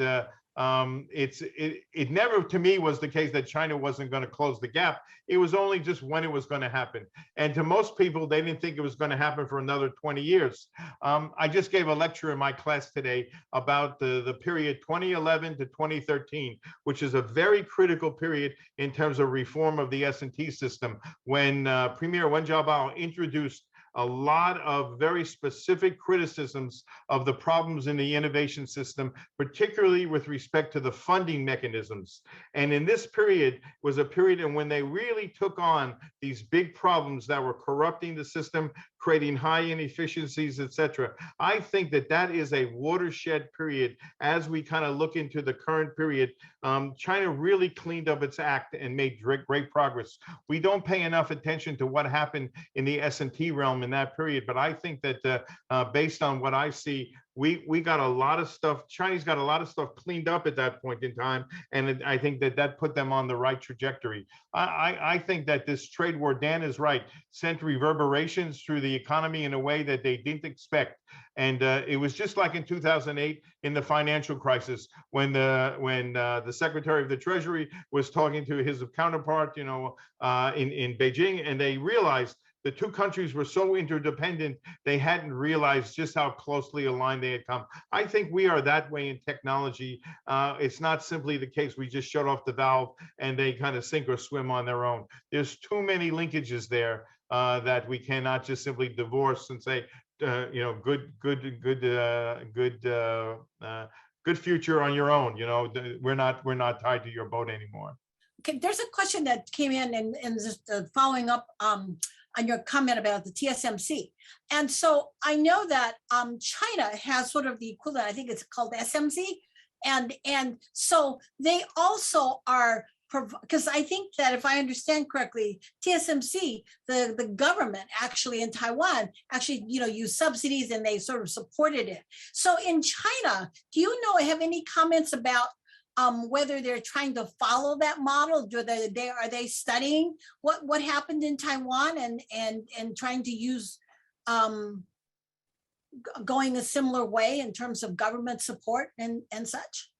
it never, to me, was the case that China wasn't going to close the gap. It was only just when it was going to happen. And to most people, they didn't think it was going to happen for another 20 years. I just gave a lecture in my class today about the period 2011 to 2013, which is a very critical period in terms of reform of the S&T system, when Premier Wen Jiabao introduced a lot of very specific criticisms of the problems in the innovation system, particularly with respect to the funding mechanisms. And in this period was a period in when they really took on these big problems that were corrupting the system, creating high inefficiencies, etc. I think that that is a watershed period. As we kind of look into the current period, China really cleaned up its act and made great progress. We don't pay enough attention to what happened in the S&T realm in that period, but I think that based on what I see, we got a lot of stuff, Chinese got a lot of stuff cleaned up at that point in time. And I think that put them on the right trajectory. I think that this trade war, Dan is right, sent reverberations through the economy in a way that they didn't expect. And it was just like in 2008 in the financial crisis, when the Secretary of the Treasury was talking to his counterpart, in Beijing, and they realized the two countries were so interdependent, they hadn't realized just how closely aligned they had come. I think we are that way in technology. It's not simply the case we just shut off the valve and they kind of sink or swim on their own. There's too many linkages there that we cannot just simply divorce and say, good future on your own. We're not tied to your boat anymore. Okay, there's a question that came in and just following up on your comment about the TSMC. And so I know that China has sort of the equivalent, I think it's called SMC. And so they also are, because I think that if I understand correctly, TSMC, the government actually in Taiwan actually, used subsidies and they sort of supported it. So in China, do you have any comments about whether they're trying to follow that model? Are they studying what happened in Taiwan and trying to use going a similar way in terms of government support and such?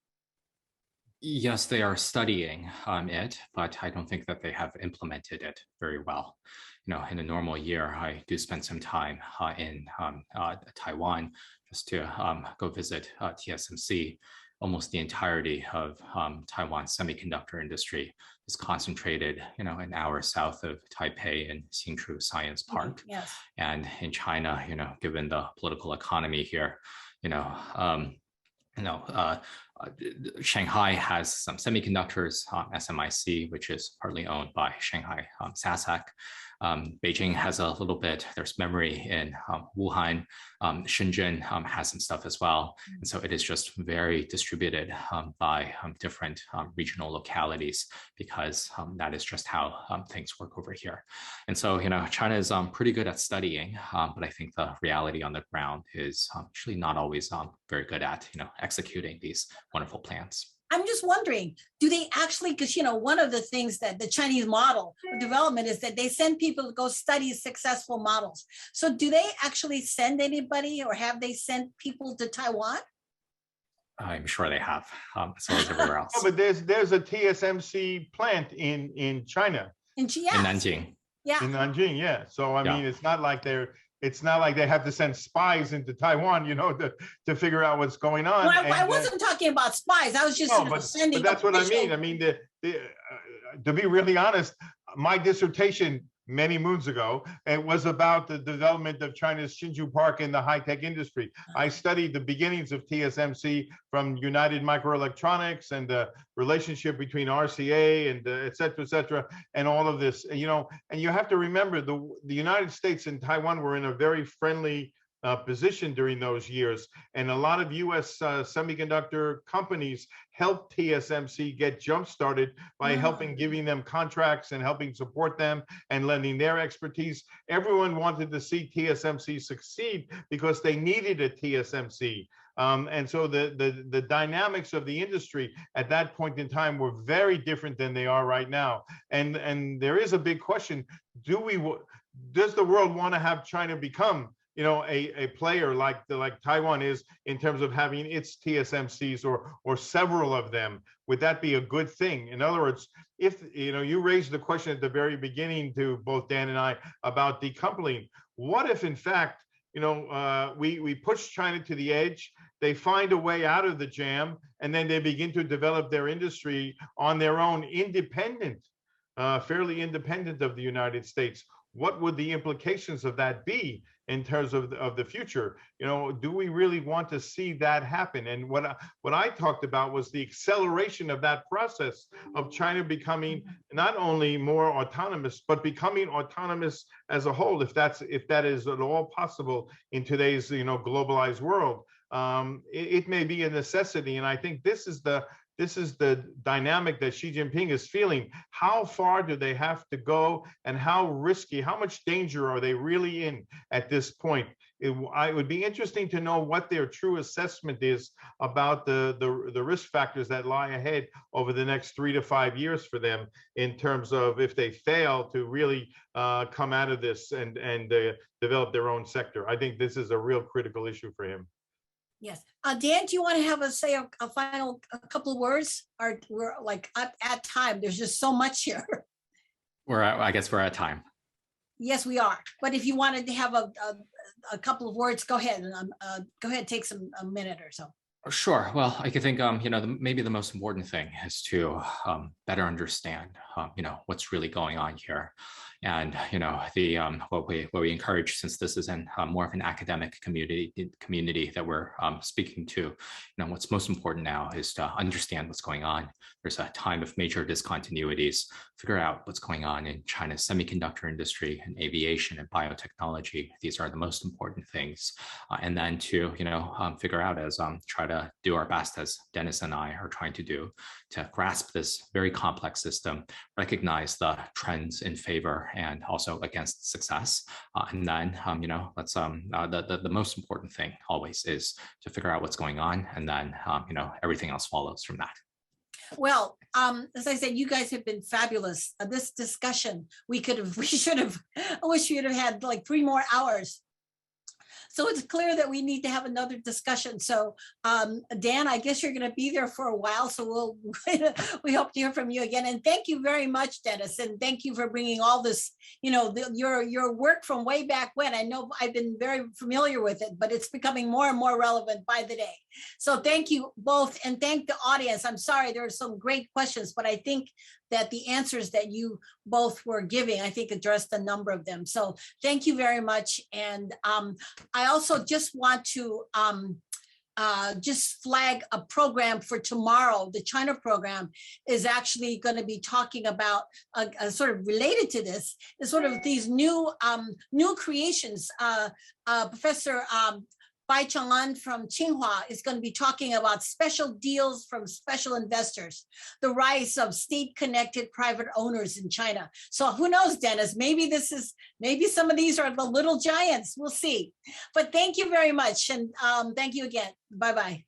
Yes, they are studying it, but I don't think that they have implemented it very well. In a normal year, I do spend some time in Taiwan just to go visit TSMC. Almost the entirety of Taiwan's semiconductor industry is concentrated, an hour south of Taipei in Hsinchu Science Park. Yes. And in China, given the political economy here, Shanghai has some semiconductors, SMIC, which is partly owned by Shanghai SASAC. Beijing has a little bit, there's memory in Wuhan. Shenzhen has some stuff as well. And so it is just very distributed by different regional localities, because that is just how things work over here. And so, China is pretty good at studying, but I think the reality on the ground is actually not always very good at, executing these wonderful plans. I'm just wondering, do they actually, because, one of the things that the Chinese model of development is that they send people to go study successful models. So do they actually send anybody, or have they sent people to Taiwan? I'm sure they have, as well as everywhere else. No, but there's a TSMC plant in China. In Nanjing. Yeah. In Nanjing, yeah. So I mean, it's not like they have to send spies into Taiwan, to figure out what's going on. Well, I wasn't talking about spies. I was just sending. But that's what I mean. I mean, to be really honest, my dissertation many moons ago, it was about the development of China's Hsinchu Park in the high-tech industry. I studied the beginnings of TSMC from United Microelectronics and the relationship between RCA and et cetera, and all of this, and you have to remember the United States and Taiwan were in a very friendly position during those years. And a lot of US semiconductor companies helped TSMC get jump-started by helping, giving them contracts and helping support them and lending their expertise. Everyone wanted to see TSMC succeed because they needed a TSMC. And so the dynamics of the industry at that point in time were very different than they are right now. And there is a big question, does the world want to have China become a player like Taiwan is in terms of having its TSMCs or several of them? Would that be a good thing? In other words, if you raised the question at the very beginning to both Dan and I about decoupling, what if in fact we push China to the edge, they find a way out of the jam, and then they begin to develop their industry on their own, fairly independent of the United States? What would the implications of that be in terms of the future? Do we really want to see that happen? And what I talked about was the acceleration of that process of China becoming not only more autonomous, but becoming autonomous as a whole, if that is at all possible in today's globalized world. It may be a necessity, and I think this is the dynamic that Xi Jinping is feeling. How far do they have to go, and how risky, how much danger are they really in at this point? it would be interesting to know what their true assessment is about the risk factors that lie ahead over the next 3 to 5 years for them, in terms of if they fail to really come out of this and develop their own sector. I think this is a real critical issue for him. Yes. Dan, do you want to have us say a final couple of words? Or we're like at time. There's just so much here. I guess we're at time. Yes, we are. But if you wanted to have a couple of words, go ahead. Go ahead, take a minute or so. Sure. Well, I think maybe the most important thing is to better understand what's really going on here, and what we encourage, since this is in more of an academic community that we're speaking to, what's most important now is to understand what's going on. There's a time of major discontinuities. Figure out what's going on in China's semiconductor industry and aviation and biotechnology. These are the most important things, and then to figure out, as try to do our best, as Dennis and I are trying to do, to grasp this very complex system, recognize the trends in favor and also against success, and then let's the most important thing always is to figure out what's going on, and then everything else follows from that. Well, as I said, you guys have been fabulous. This discussion, I wish we would have had like 3 more hours. So it's clear that we need to have another discussion. So Dan, I guess you're going to be there for a while. So we hope to hear from you again. And thank you very much, Dennis. And thank you for bringing all this, your work from way back when. I know I've been very familiar with it, but it's becoming more and more relevant by the day. So thank you both, and thank the audience. I'm sorry, there are some great questions, but I think that the answers that you both were giving, I think, addressed a number of them. So thank you very much. And I also just want to just flag a program for tomorrow. The China program is actually going to be talking about sort of related to this, is sort of these new creations. Professor Bai Chang'an from Tsinghua is going to be talking about special deals from special investors, the rise of state-connected private owners in China. So who knows, Dennis, maybe some of these are the little giants. We'll see. But thank you very much. And thank you again. Bye-bye.